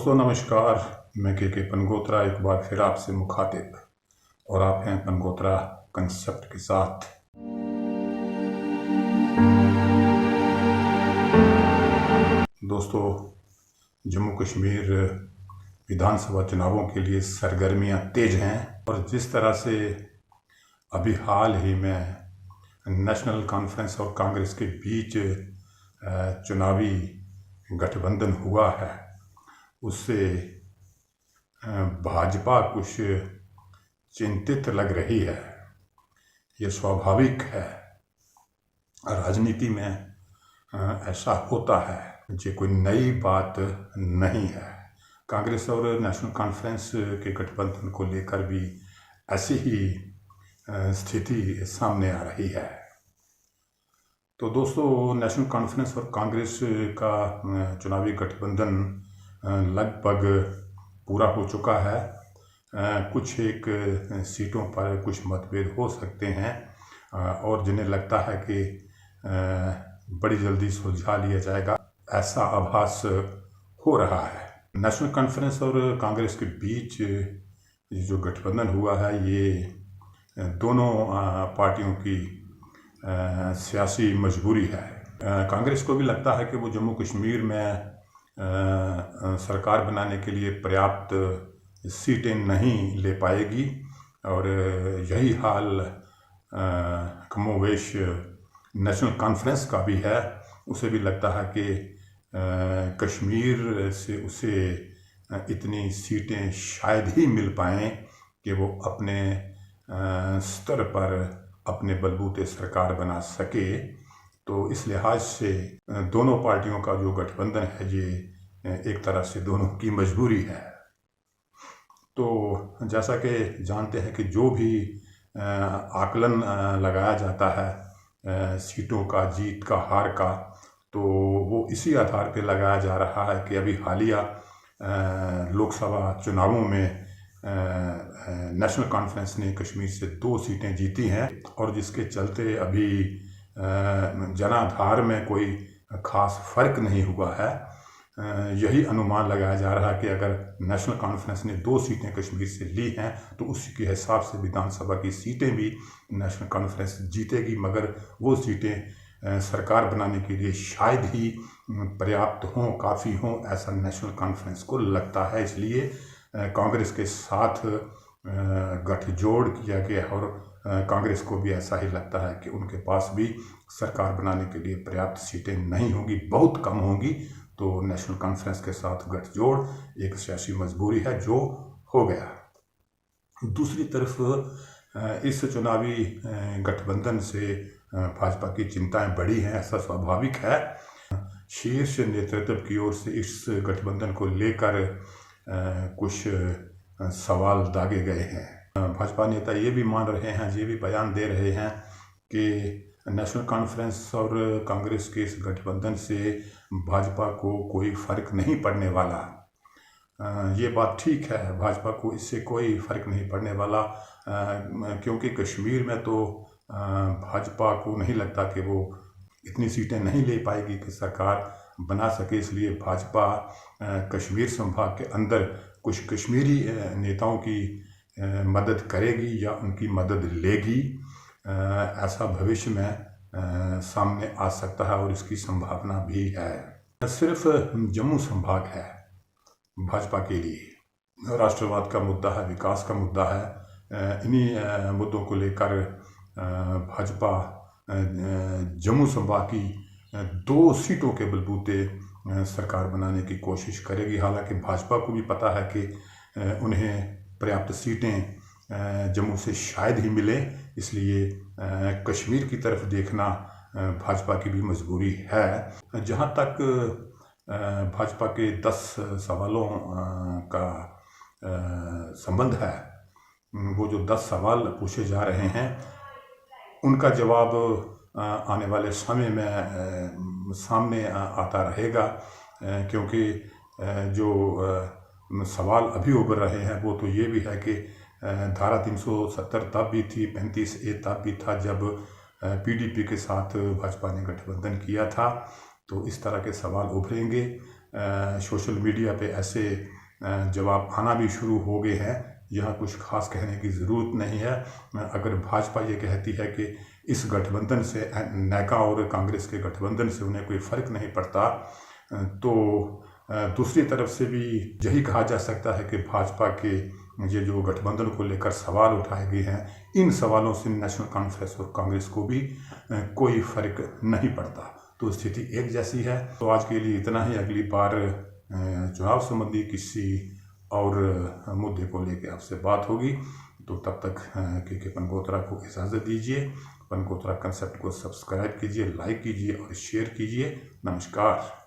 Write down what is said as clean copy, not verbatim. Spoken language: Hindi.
दोस्तों नमस्कार। मैं के पनगोत्रा एक बार फिर आपसे मुखातिब और आप हैं पनगोत्रा कंसेप्ट के साथ। दोस्तों, जम्मू कश्मीर विधानसभा चुनावों के लिए सरगर्मियां तेज हैं और जिस तरह से अभी हाल ही में नेशनल कॉन्फ्रेंस और कांग्रेस के बीच चुनावी गठबंधन हुआ है, उससे भाजपा कुछ चिंतित लग रही है। ये स्वाभाविक है, राजनीति में ऐसा होता है, ये कोई नई बात नहीं है। कांग्रेस और नेशनल कॉन्फ्रेंस के गठबंधन को लेकर भी ऐसी ही स्थिति सामने आ रही है। तो दोस्तों, नेशनल कॉन्फ्रेंस और कांग्रेस का चुनावी गठबंधन लगभग पूरा हो चुका है। कुछ एक सीटों पर कुछ मतभेद हो सकते हैं और जिन्हें लगता है कि बड़ी जल्दी सुलझा लिया जाएगा, ऐसा आभास हो रहा है। नेशनल कॉन्फ्रेंस और कांग्रेस के बीच जो गठबंधन हुआ है, ये दोनों पार्टियों की सियासी मजबूरी है। कांग्रेस को भी लगता है कि वो जम्मू कश्मीर में सरकार बनाने के लिए पर्याप्त सीटें नहीं ले पाएगी और यही हाल कमोवेश नेशनल कॉन्फ्रेंस का भी है। उसे भी लगता है कि कश्मीर से उसे इतनी सीटें शायद ही मिल पाएँ कि वो अपने स्तर पर अपने बलबूते सरकार बना सके। तो इस लिहाज से दोनों पार्टियों का जो गठबंधन है, ये एक तरह से दोनों की मजबूरी है। तो जैसा कि जानते हैं कि जो भी आकलन लगाया जाता है सीटों का, जीत का, हार का, तो वो इसी आधार पे लगाया जा रहा है कि अभी हालिया लोकसभा चुनावों में नेशनल कॉन्फ्रेंस ने कश्मीर से 2 सीटें जीती हैं और जिसके चलते अभी जनाधार में कोई खास फर्क नहीं हुआ है। यही अनुमान लगाया जा रहा है कि अगर नेशनल कॉन्फ्रेंस ने 2 सीटें कश्मीर से ली हैं तो उसी के हिसाब से विधानसभा की सीटें भी नेशनल कॉन्फ्रेंस जीतेगी, मगर वो सीटें सरकार बनाने के लिए शायद ही पर्याप्त हों, काफ़ी हों, ऐसा नेशनल कॉन्फ्रेंस को लगता है। इसलिए कांग्रेस के साथ गठजोड़ किया गया और कांग्रेस को भी ऐसा ही लगता है कि उनके पास भी सरकार बनाने के लिए पर्याप्त सीटें नहीं होंगी, बहुत कम होंगी। तो नेशनल कॉन्फ्रेंस के साथ गठजोड़ एक सियासी मजबूरी है जो हो गया। दूसरी तरफ इस चुनावी गठबंधन से भाजपा की चिंताएं बढ़ी हैं, ऐसा स्वाभाविक है। शीर्ष नेतृत्व की ओर से इस गठबंधन को लेकर कुछ सवाल दागे गए हैं। भाजपा नेता ये भी मान रहे हैं, ये भी बयान दे रहे हैं कि नेशनल कॉन्फ्रेंस और कांग्रेस के इस गठबंधन से भाजपा को कोई फर्क नहीं पड़ने वाला। ये बात ठीक है, भाजपा को इससे कोई फर्क नहीं पड़ने वाला, क्योंकि कश्मीर में तो भाजपा को नहीं लगता कि वो इतनी सीटें नहीं ले पाएगी कि सरकार बना सके। इसलिए भाजपा कश्मीर संभाग के अंदर कुछ कश्मीरी नेताओं की मदद करेगी या उनकी मदद लेगी, ऐसा भविष्य में सामने आ सकता है और इसकी संभावना भी है। सिर्फ जम्मू संभाग है भाजपा के लिए, राष्ट्रवाद का मुद्दा है, विकास का मुद्दा है। इन्हीं मुद्दों को लेकर भाजपा जम्मू संभाग की 2 सीटों के बलबूते सरकार बनाने की कोशिश करेगी। हालांकि भाजपा को भी पता है कि उन्हें पर्याप्त सीटें जम्मू से शायद ही मिले, इसलिए कश्मीर की तरफ देखना भाजपा की भी मजबूरी है। जहां तक भाजपा के 10 सवालों का संबंध है, वो जो 10 सवाल पूछे जा रहे हैं, उनका जवाब आने वाले समय में सामने आता रहेगा, क्योंकि जो सवाल अभी उभर रहे हैं वो तो ये भी है कि धारा 370 तब भी थी, 35A तब भी था जब पीडीपी के साथ भाजपा ने गठबंधन किया था। तो इस तरह के सवाल उभरेंगे। सोशल मीडिया पे ऐसे जवाब आना भी शुरू हो गए हैं। यहाँ कुछ खास कहने की ज़रूरत नहीं है। अगर भाजपा ये कहती है कि इस गठबंधन से, नेका और कांग्रेस के गठबंधन से उन्हें कोई फ़र्क नहीं पड़ता, तो दूसरी तरफ से भी यही कहा जा सकता है कि भाजपा के ये जो गठबंधन को लेकर सवाल उठाए गए हैं, इन सवालों से नेशनल कॉन्फ्रेंस और कांग्रेस को भी कोई फ़र्क नहीं पड़ता। तो स्थिति एक जैसी है। तो आज के लिए इतना ही। अगली बार चुनाव संबंधी किसी और मुद्दे को लेकर आपसे बात होगी। तो तब तक के पनगोत्रा को इजाज़त दीजिए। पनगोत्रा कंसेप्ट को सब्सक्राइब कीजिए, लाइक कीजिए और शेयर कीजिए। नमस्कार।